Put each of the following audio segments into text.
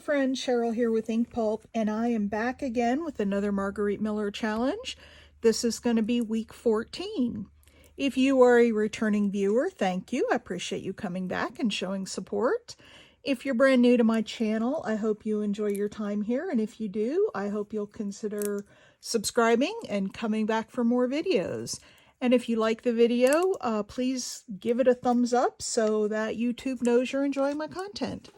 friends, Cheryl here with Ink Pulp, and I am back again with another Marguerite Miller challenge. This is going to be week 14. If you are a returning viewer, thank you. I appreciate you coming back and showing support. If you're brand new to my channel, I hope you enjoy your time here, and if you do, I hope you'll consider subscribing and coming back for more videos. And if you like the video, please give it a thumbs up so that YouTube knows you're enjoying my content.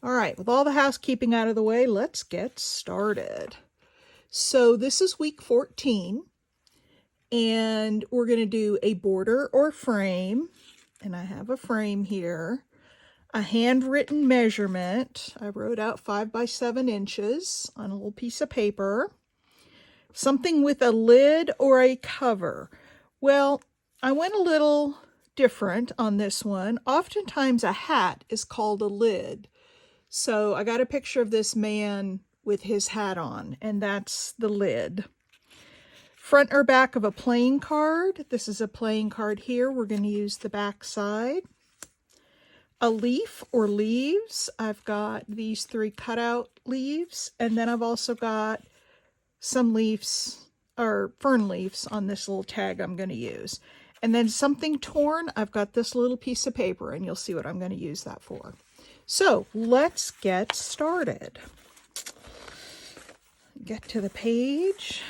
All right, with all the housekeeping out of the way, let's get started. So this is week 14, and we're going to do a border or frame, and I have a frame here, a handwritten measurement. I wrote out 5 by 7 inches on a little piece of paper, something with a lid or a cover. Well, I went a little different on this one. Oftentimes a hat is called a lid. So I got a picture of this man with his hat on, and that's the lid. Front or back of a playing card. This is a playing card here. We're going to use the back side. A leaf or leaves. I've got these 3 cutout leaves, and then I've also got some leaves or fern leaves on this little tag I'm going to use. And then something torn. I've got this little piece of paper, and you'll see what I'm going to use that for. So let's get started. Get to the page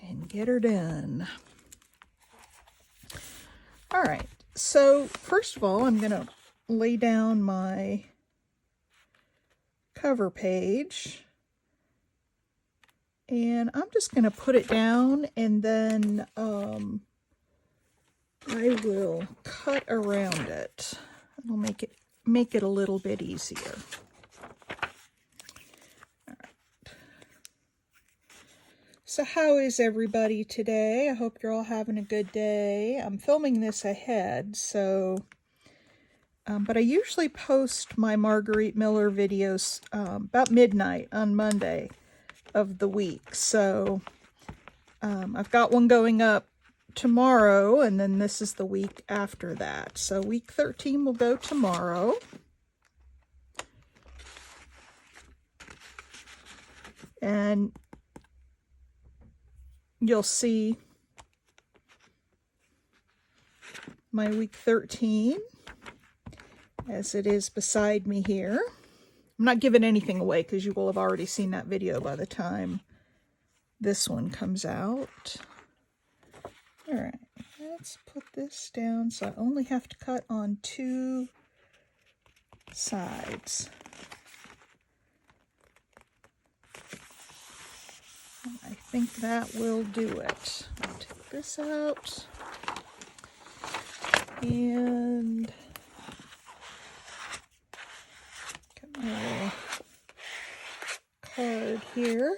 and get her done. All right, so first of all, I'm going to lay down my cover page. And I'm just going to put it down, and then I will cut around it. It'll make it a little bit easier. All right. So how is everybody today? I hope you're all having a good day. I'm filming this ahead, so but I usually post my Marguerite Miller videos about midnight on Monday of the week. So I've got one going up tomorrow, and then this is the week after that. So week 13 will go tomorrow. And you'll see my week 13 as it is beside me here. I'm not giving anything away because you will have already seen that video by the time this one comes out. All right, let's put this down so I only have to cut on 2 sides. I think that will do it. I'll take this out and get my little card here.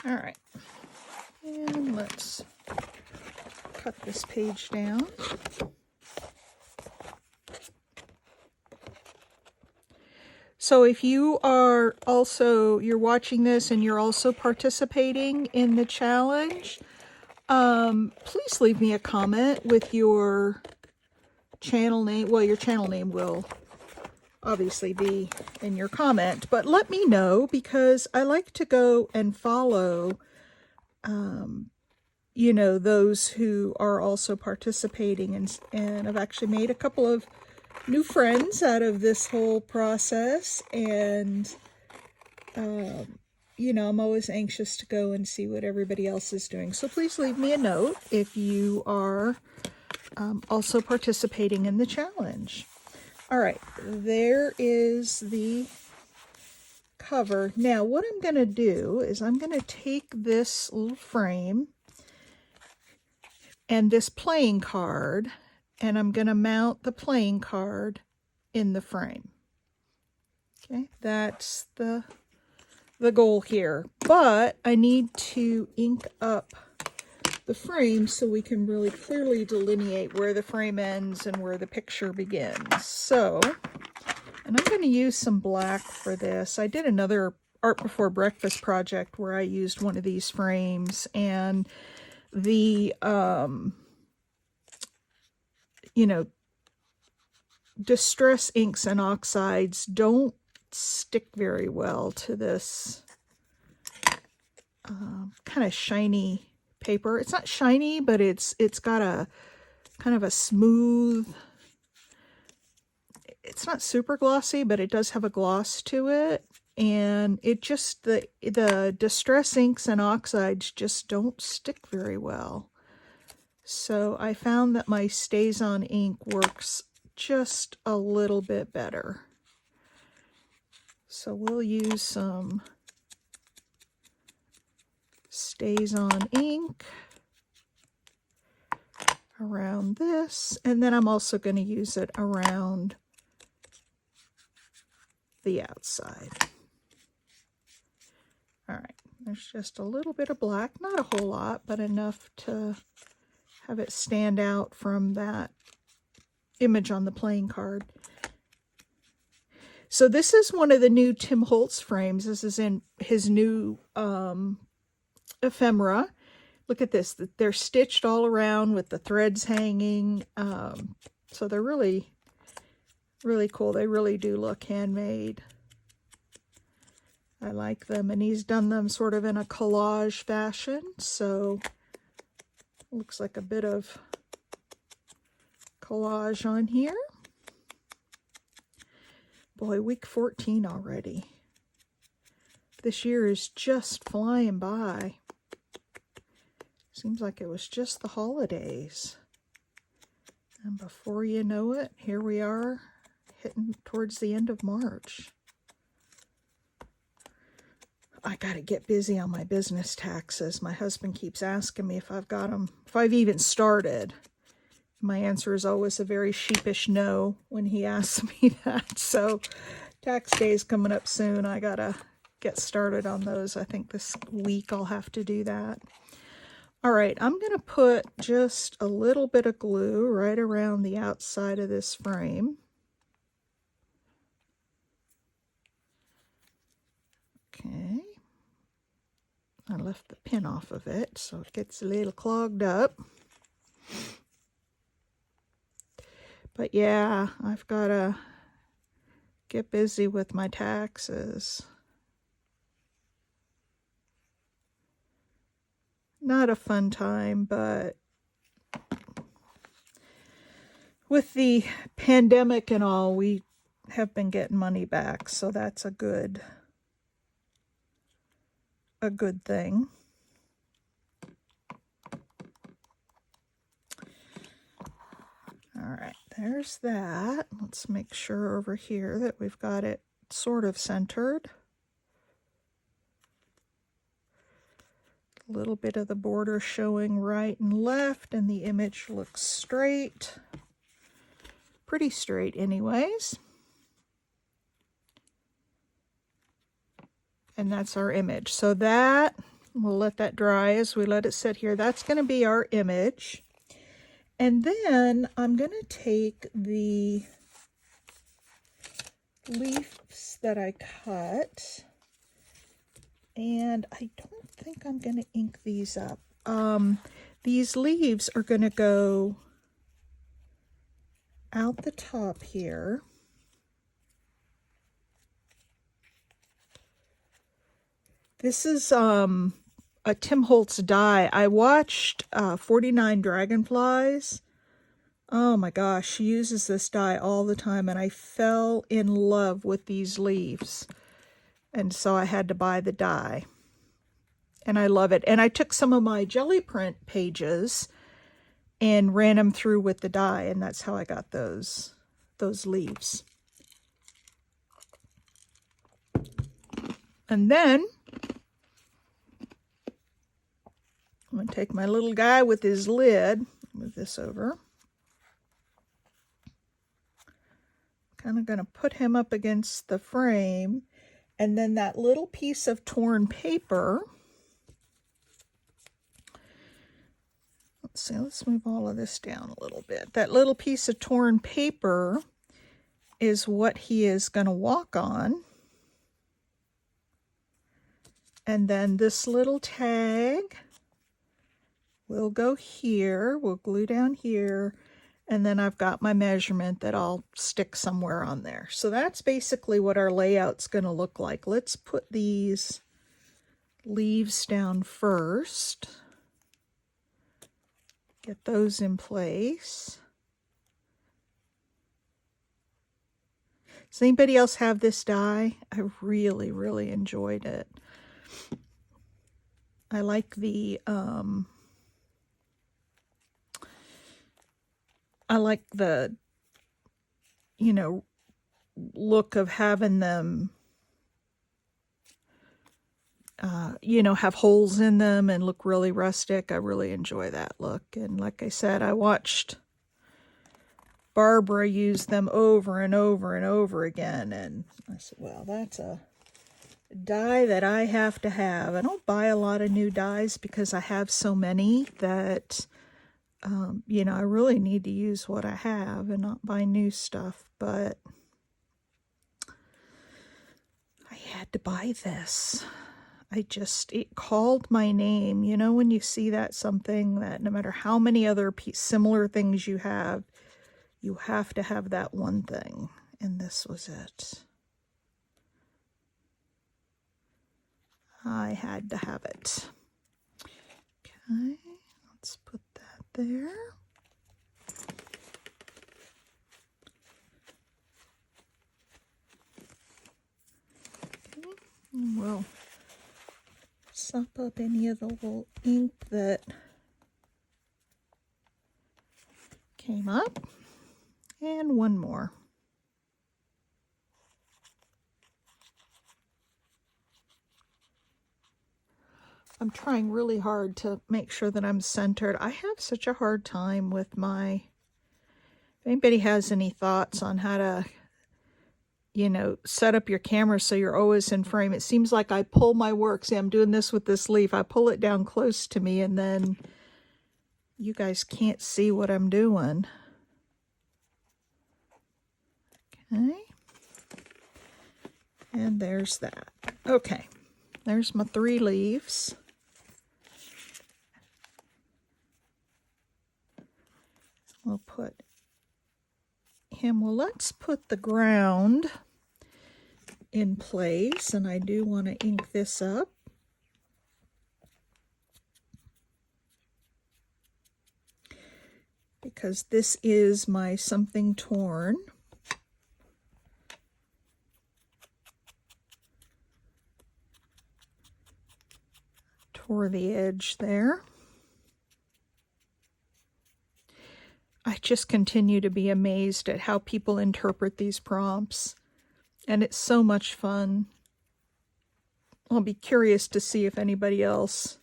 All right, and let's cut this page down. So if you are also, you're watching this and you're also participating in the challenge, please leave me a comment with your channel name. Well, your channel name will obviously be in your comment, but let me know, because I like to go and follow, you know, those who are also participating, and I've actually made a couple of new friends out of this whole process, and you know, I'm always anxious to go and see what everybody else is doing. So please leave me a note if you are also participating in the challenge. All right, there is the cover. Now, what I'm going to do is I'm going to take this little frame and this playing card, and I'm going to mount the playing card in the frame. Okay, that's the goal here. But I need to ink up the frame so we can really clearly delineate where the frame ends and where the picture begins. So, and I'm going to use some black for this. I did another Art Before Breakfast project where I used one of these frames, and the, you know, Distress inks and oxides don't stick very well to this kind of shiny paper. It's not shiny, but it's got a kind of a smooth, it's not super glossy, but it does have a gloss to it. And it just, the distress inks and oxides just don't stick very well. So I found that my StazOn ink works just a little bit better. So we'll use some StazOn ink around this, and then I'm also going to use it around the outside. All right, there's just a little bit of black, not a whole lot, but enough to have it stand out from that image on the playing card. So this is one of the new Tim Holtz frames. This is in his new ephemera. Look at this. They're stitched all around with the threads hanging. So they're really, really cool. They really do look handmade. I like them. And he's done them sort of in a collage fashion. So looks like a bit of collage on here. Boy, week 14 already. This year is just flying by. Seems like it was just the holidays. And before you know it, here we are hitting towards the end of March. I got to get busy on my business taxes. My husband keeps asking me if I've got them, if I've even started. My answer is always a very sheepish no when he asks me that. So tax day is coming up soon. I got to get started on those. I think this week I'll have to do that. All right, I'm going to put just a little bit of glue right around the outside of this frame. Okay. I left the pin off of it, so it gets a little clogged up. But yeah, I've got to get busy with my taxes. Not a fun time, but with the pandemic and all, we have been getting money back, so that's a good thing. All right, there's that. Let's make sure over here that we've got it sort of centered. A little bit of the border showing right and left, and the image looks straight. Pretty straight anyways. And that's our image. So that, we'll let that dry as we let it sit here. That's going to be our image. And then I'm going to take the leaves that I cut, and I don't think I'm going to ink these up. These leaves are going to go out the top here. This is a Tim Holtz die. I watched 49 Dragonflies. Oh my gosh, she uses this die all the time, and I fell in love with these leaves. And so I had to buy the die. And I love it. And I took some of my jelly print pages and ran them through with the die, and that's how I got those leaves. And then I'm going to take my little guy with his lid, move this over. Kind of going to put him up against the frame, and then that little piece of torn paper. Let's see, let's move all of this down a little bit. That little piece of torn paper is what he is going to walk on. And then this little tag will go here. We'll glue down here. And then I've got my measurement that I'll stick somewhere on there. So that's basically what our layout's going to look like. Let's put these leaves down first. Get those in place. Does anybody else have this die? I really, really enjoyed it. I like the you know, look of having them you know, have holes in them and look really rustic. I really enjoy that look. And like I said, I watched Barbara use them over and over and over again, and I said, well, that's a die that I have to have. I don't buy a lot of new dies because I have so many that you know, I really need to use what I have and not buy new stuff. But I had to buy this. It called my name. You know, when you see that something that no matter how many other similar things you have to have that one thing. And this was it. I had to have it. Okay, let's put that there. Okay, and we'll sop up any of the little ink that came up. And one more. I'm trying really hard to make sure that I'm centered. I have such a hard time with my... If anybody has any thoughts on how to, you know, set up your camera so you're always in frame. It seems like I pull my work. See, I'm doing this with this leaf. I pull it down close to me and then you guys can't see what I'm doing. Okay. And there's that. Okay. There's my 3 leaves. We'll put him, well, let's put the ground in place, and I do want to ink this up. Because this is my Something Torn. Tore the edge there. I just continue to be amazed at how people interpret these prompts, and it's so much fun. I'll be curious to see if anybody else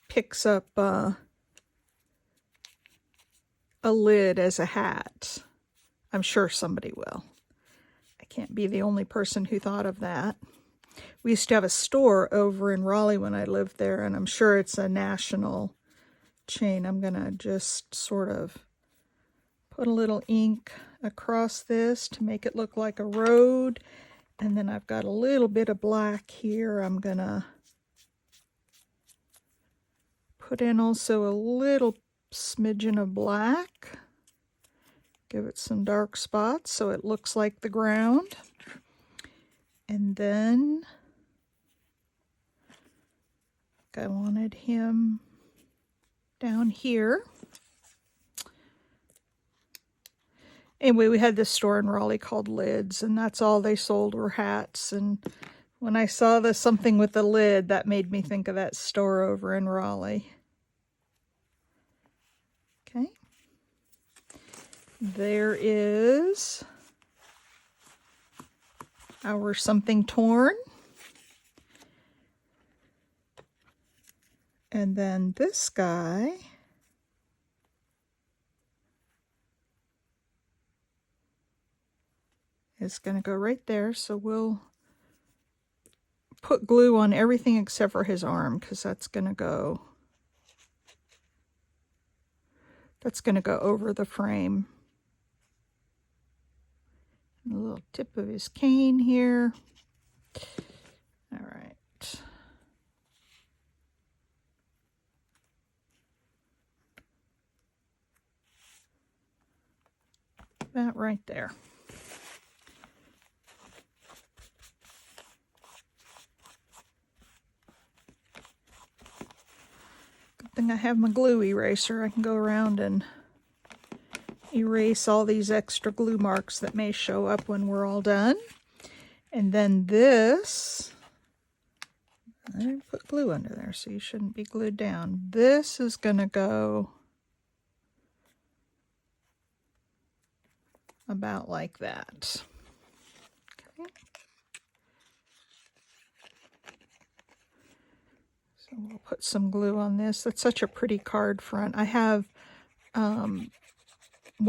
picks up a lid as a hat. I'm sure somebody will. I can't be the only person who thought of that. We used to have a store over in Raleigh when I lived there, and I'm sure it's a national chain. I'm gonna just sort of put a little ink across this to make it look like a road, and then I've got a little bit of black here. I'm gonna put in also a little smidgen of black, give it some dark spots so it looks like the ground. And then I wanted him down here. Anyway, we had this store in Raleigh called Lids, and that's all they sold were hats. And when I saw the something with the lid, that made me think of that store over in Raleigh. Okay. There is our Something Torn. And then this guy is going to go right there. So we'll put glue on everything except for his arm, because that's going to go over the frame. And a little tip of his cane here. All right. That right there. Good thing I have my glue eraser. I can go around and erase all these extra glue marks that may show up when we're all done. And then this, I didn't put glue under there, so you shouldn't be glued down. This is going to go about like that. Okay. So we'll put some glue on this. That's such a pretty card front. I have, well,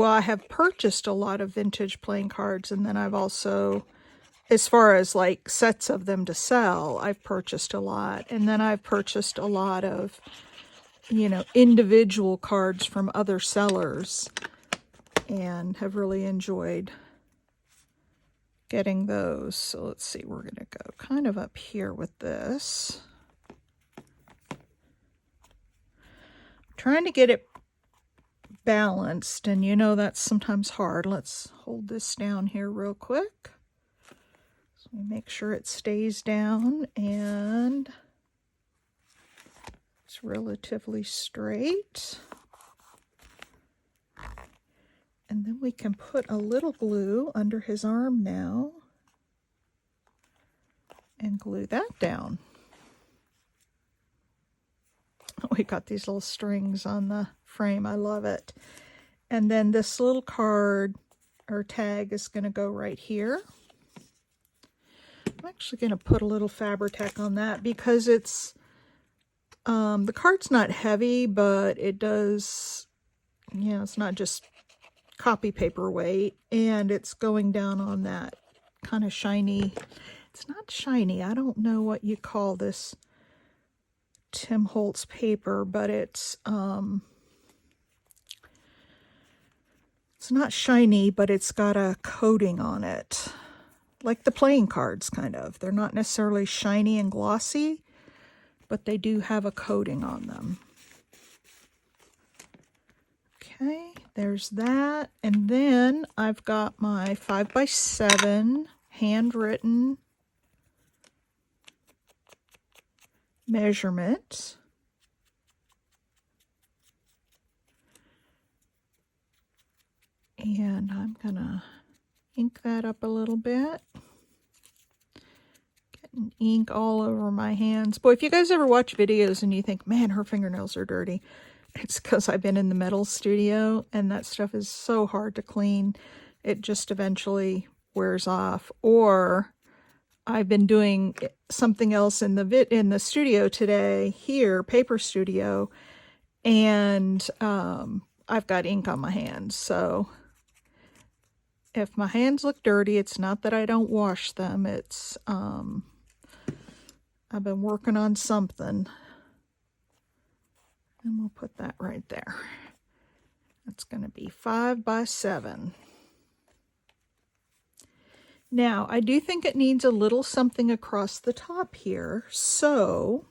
I have purchased a lot of vintage playing cards, and then I've also, as far as like sets of them to sell, I've purchased a lot. And then I've purchased a lot of, you know, individual cards from other sellers and have really enjoyed getting those. So let's see, we're going to go kind of up here with this. I'm trying to get it balanced, and you know that's sometimes hard. Let's hold this down here real quick. So we make sure it stays down and it's relatively straight. And then we can put a little glue under his arm now and glue that down. We got these little strings on the frame. I love it. And then this little card or tag is going to go right here. I'm actually going to put a little Fabri-Tac on that because it's, the card's not heavy, but it does, you know, it's not just copy paper weight, and it's going down on that kind of shiny, it's not shiny, I don't know what you call this Tim Holtz paper, but it's not shiny, but it's got a coating on it, like the playing cards kind of. They're not necessarily shiny and glossy, but they do have a coating on them. Okay, there's that. And then I've got my 5x7 handwritten measurement. And I'm gonna ink that up a little bit. Getting ink all over my hands. Boy, if you guys ever watch videos and you think, man, her fingernails are dirty, it's because I've been in the metal studio and that stuff is so hard to clean. It just eventually wears off. Or I've been doing something else in the studio today, here, paper studio, and I've got ink on my hands. So if my hands look dirty, it's not that I don't wash them. It's I've been working on something. And we'll put that right there. That's going to be 5x7. Now, I do think it needs a little something across the top here. So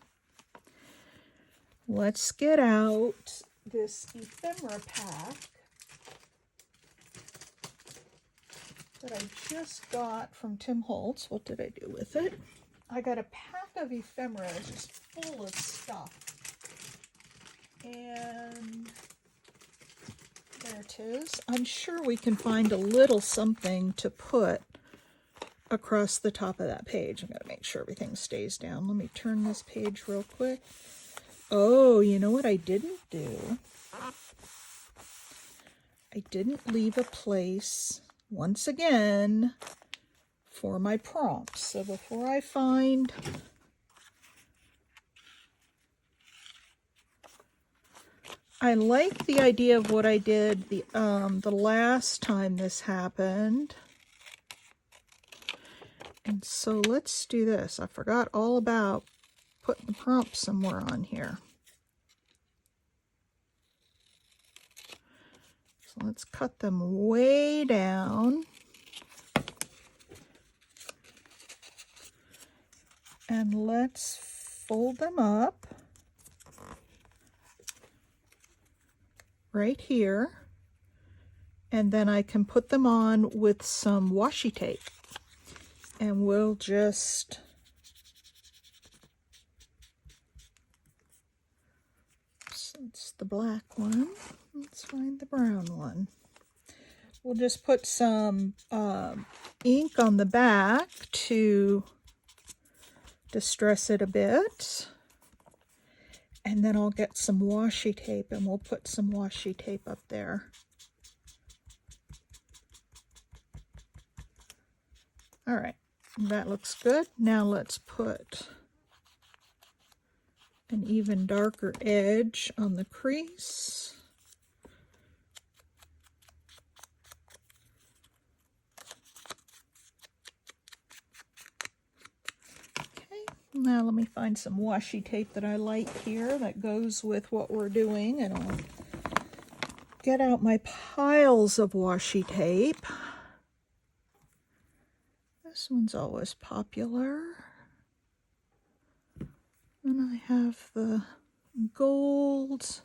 let's get out this ephemera pack that I just got from Tim Holtz. What did I do with it? I got a pack of ephemera just full of stuff. And there it is. I'm sure we can find a little something to put across the top of that page. I'm going to make sure everything stays down. Let me turn this page real quick. Oh, you know what I didn't do? I didn't leave a place, once again, for my prompts. So before I find... I like the idea of what I did the last time this happened. And so let's do this. I forgot all about putting the prompt somewhere on here. So let's cut them way down. And let's fold them up right here. and then I can put them on with some washi tape. And we'll just it's the black one. Let's find the brown one. We'll just put some ink on the back to distress it a bit. And then I'll get some washi tape and we'll put some washi tape up there. All right, that looks good. Now let's put an even darker edge on the crease. Now let me find some washi tape that I like here that goes with what we're doing, and I'll get out my piles of washi tape. This one's always popular. And I have the gold,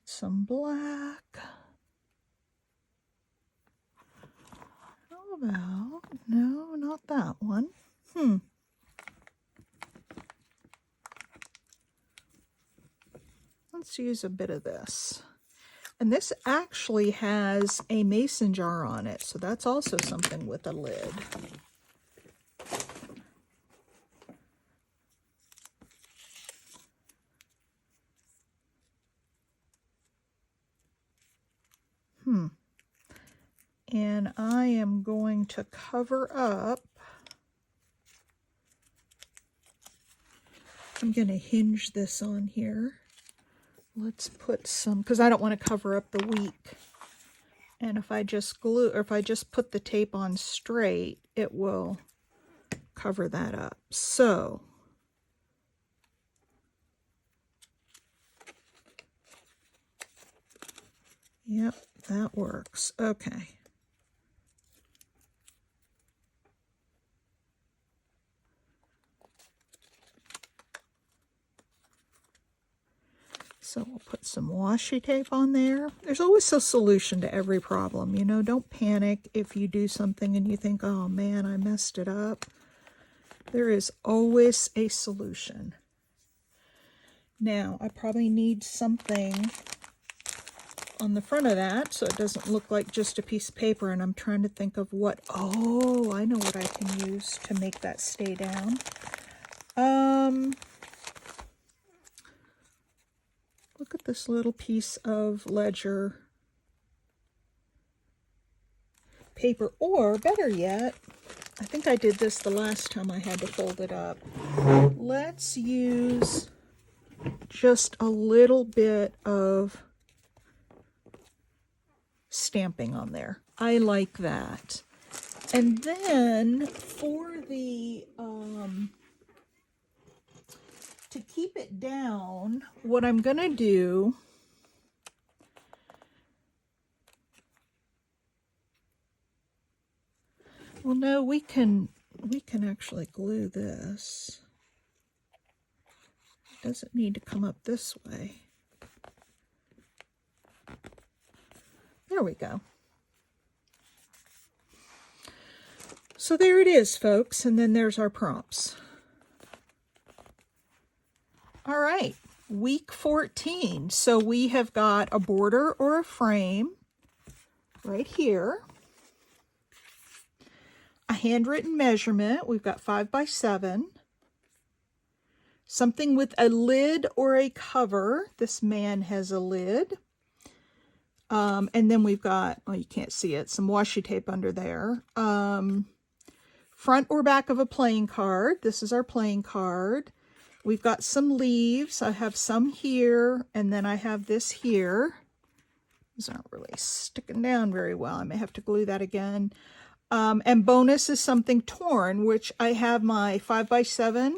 some black. How about, no, not that one. Let's use a bit of this. And this actually has a mason jar on it, so that's also something with a lid. And I am going to cover up. I'm going to hinge this on here. Let's put some, because I don't want to cover up the week. And if I just glue, or if I just put the tape on straight, it will cover that up. So, yep, that works. Okay. So we'll put some washi tape on there. There's always a solution to every problem. You know, don't panic if you do something and you think, oh man, I messed it up. There is always a solution. Now, I probably need something on the front of that so it doesn't look like just a piece of paper, and I'm trying to think of what, oh, I know what I can use to make that stay down. Look at this little piece of ledger paper, or better yet, I think I did this the last time I had to fold it up. Let's use just a little bit of stamping on there. I like that. And then for the to keep it down, what I'm gonna do, well, no, we can actually glue this. It doesn't need to come up this way. There we go. So there it is, folks, and then there's our prompts. All right, week 14. So we have got a border or a frame right here. A handwritten measurement. We've got 5 by 7. Something with a lid or a cover. This man has a lid. And then we've got, well, you can't see it, some washi tape under there. Front or back of a playing card. This is our playing card. We've got some leaves. I have some here, and then I have this here. These aren't really sticking down very well. I may have to glue that again. And bonus is something torn, which I have my 5 by 7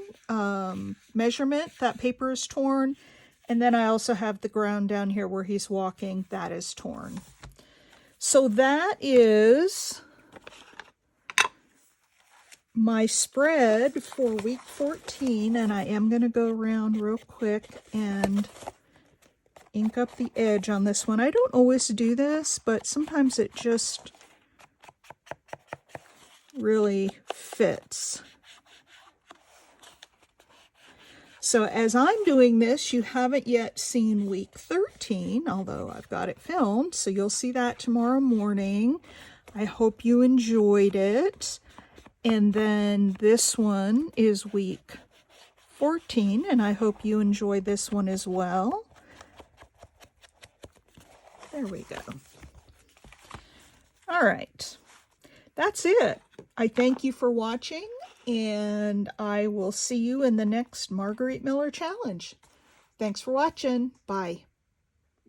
measurement. That paper is torn. And then I also have the ground down here where he's walking. That is torn. So that is my spread for week 14, and I am going to go around real quick and ink up the edge on this one. I don't always do this, but sometimes it just really fits. So as I'm doing this, you haven't yet seen week 13, although I've got it filmed, so you'll see that tomorrow morning. I hope you enjoyed it. And then this one is week 14, and I hope you enjoy this one as well. There we go. All right, that's it. I thank you for watching, and I will see you in the next Marguerite Miller Challenge. Thanks for watching. Bye.